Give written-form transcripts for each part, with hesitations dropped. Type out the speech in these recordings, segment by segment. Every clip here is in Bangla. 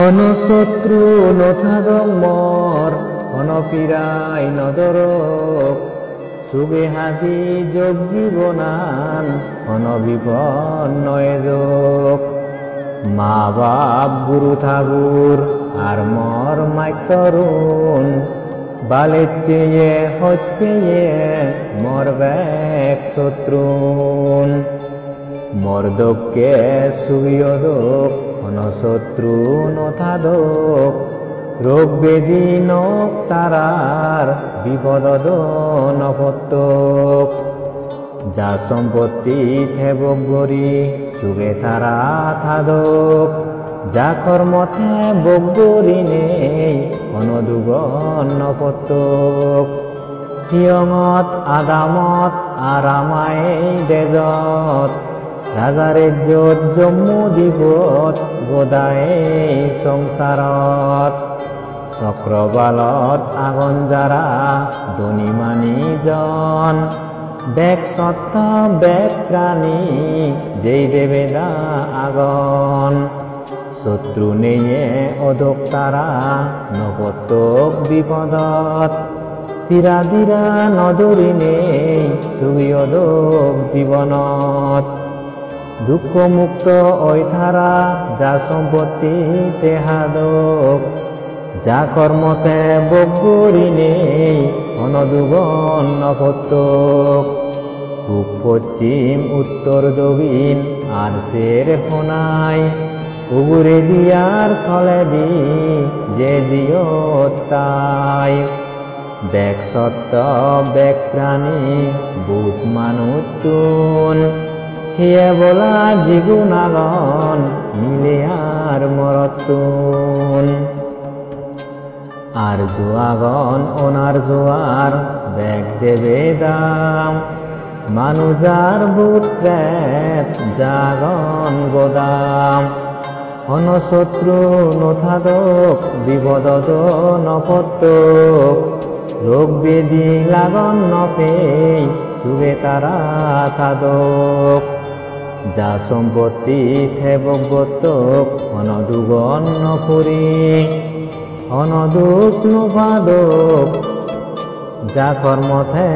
শত্রু নথাদং মর অনপিরাই নদরক সুগে হাদি যোগ জীবনান অনবিপন্নয় যোগ মা বাপ গুরু ঠাকুর আর মর মাইতরুণ বালের চেয়ে হচ্ছে মর ব্যাক শত্রুন মর্দককে সুগিয়দক অনশত্রু নথাদক রোগ বেদি নক তারার বিপদ নপত্তক যা সম্পত্তি থেবক গরি সুগে তারা থাদক যা কর্মথে বগরি নেই অনদুগন নপত্তক হিয়ঙত আদামত আরামায় দেজত রাজারে যত জম্মু দিবত গোদায়ে সংসারত চক্রবালত আগন যারা ধনীমানি জন বেক সত্য বেক প্রাণী যেই দেবেদা আগন শত্রু নেয়ে অধক তারা নপত্তক বিপদত পিরাদিরা নদরি নেই সুগিয়দক জীবনত দুঃখ মুক্ত ওই থারা যা সম্পত্তি তেহাদক যা কর্মতে বগরি নেই অনদুগন নপত্তক পূব পশ্চিম উত্তর দক্ষিণ আর সের ফোনাই উগুরে দিয়ার থলে দি যে জিয়ত তাই বেক সত্য বেক প্রাণী বুধ মানুষ চুন হিয়ে বলা জিগুনাগন মিলে আর মরতুন আর জুয়াগন ওনার জোয়ার ব্যাগ দেবে দাম মানুজার বুট প্রেত জাগন গোদাম অনশত্রু নথাদক বিপদত নপত্তক রোগ বেদি লাগন নপেই সুগে তারা থাদক যা সম্পত্তি থেবক গতক অনদুগন নপুরি অনদুক নপাদক যা কর্মথে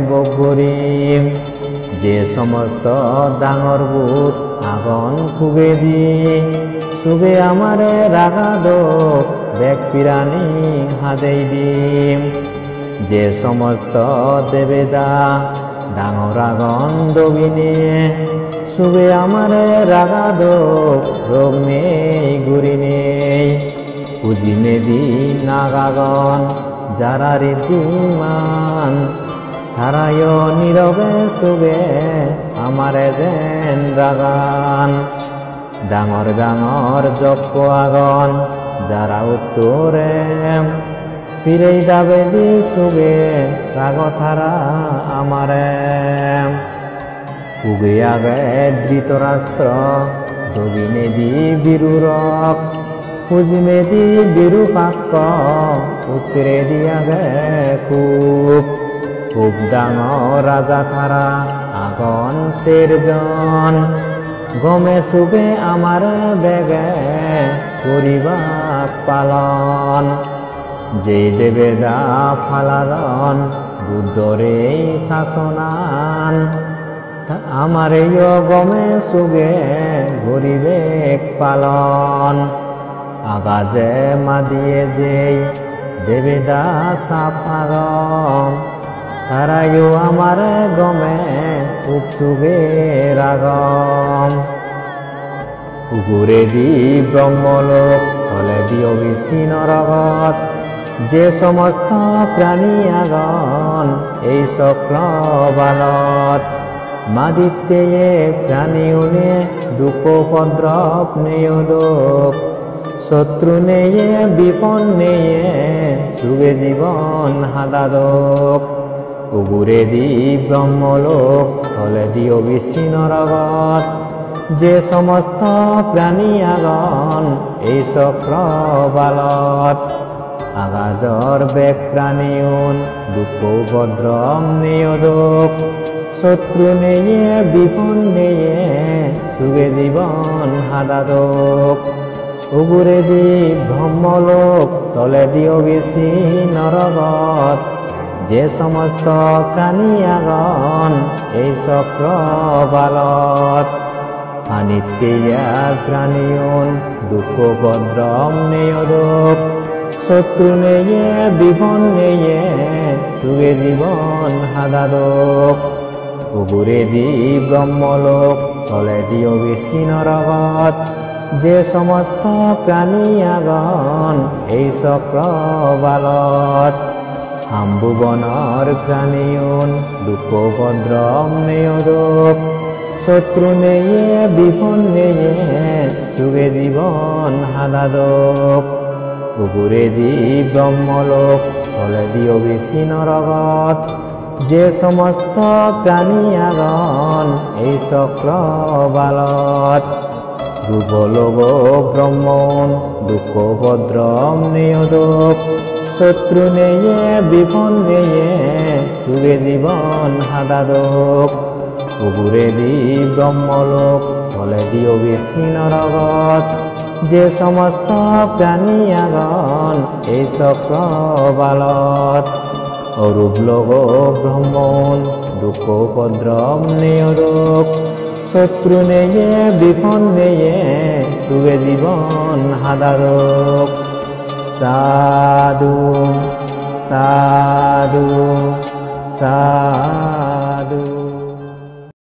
বগরি যে সমস্ত ডাঙর বুট আগন ফুগে দি সুগে আমারে রাগাদক বেক পিরানি হাদেই দিম যে সমস্ত দেবেদা ডাঙর আগন দবিনে সুগে আমারে রাগাদক রোগ নেই গুরি নেই পুঁজি মেদি নাগাগন যারা রীতিমান তারায় নীরবে সুগে আমারে দেন রাগান ডাঙর ডাঙর যজ্ঞ আগন যারা উত্তরে ফিরেই দাবে দি সুগে রাগ থারা আমারে উগে আগে ধৃতরাষ্ট্র দবিনে দি বীরুরক পুজিমে দি বিরূপাক্ষ উত্তরে দিয়াগে খুব ডাঙর রাজা থারা আগন শেরজন গমে সুগে আমার বেগে করিবাক পালন যে দেবেদা ফালারন বুদ্ধরে শাসনান আমার গমে সুগে গরিবেক পালন আগাজে মাদিয়ে যেই দেবেদা সাপ আগম তারাইও আমার গমে উৎসুগে রাগম উগুরে দি ব্রহ্মলোক তলে দি অবিসীন রগত যে সমস্ত প্রাণী আগন এই চক্র বালত মাদিত্যে প্রাণী উনে দুঃখ উপদ্রব নেয়দক শত্রু নেয়ে বিপন নেয়ে সুগে জীবন হাদাদক উগুরে দি ব্রহ্মলোক তলে দি অবিসীন রগত যে সমস্ত প্রাণী আগন এই চক্র বালত আগাজর বেক প্রাণীউন দুঃখ উপদ্রব নেয়দক শত্রু নেয়ে বিপন নেয়ে সুগে জীবন হাদাদক উগুরেদি ব্রহ্মলোক তলেদি অবিসি নরগত যে সমস্ত প্রাণীয়াগণ এই চক্র বালত আনিত্যা প্রাণীয়ন দুঃখ ভদ্রম নেয়দোক শত্রু নেয়ে বিপন নেয়ে সুগে জীবন হাদাদোক উগুরেদি ব্রহ্মলোক তলেদি অবিসি নরগত যে সমস্ত প্রাণীয়াগণ এই চক্র বালত আম্বুবনর প্রাণীয়ন দুঃখ ভদ্রম নেয়দোক শত্রু নেয়ে বিপন নেয়ে যুগে জীবন হাদাদোক উগুরেদি ব্রহ্মলোক তলেদি অবিসি নরগত যে সমস্ত প্রাণীয়াগণ এই চক্র বালত দুর্বলোক ব্রহ্মণ দুঃখ ভদ্রম নেয়দোক শত্রু নেয়ে বিপন নেয়ে যুগে জীবন হাদাদোক উগুরেদি ব্রহ্মলোক তলেদি অবিসি নরগত যে সমস্ত প্রাণীয়াগণ এই চক্র বালত অরূপ লোক ব্রহ্মণ দুঃখ ভদ্রম নেয়দোক শত্রু নেয়ে বিপন নেয়ে সুগে জীবন হাদাদোক সাধু সাধু সাধু।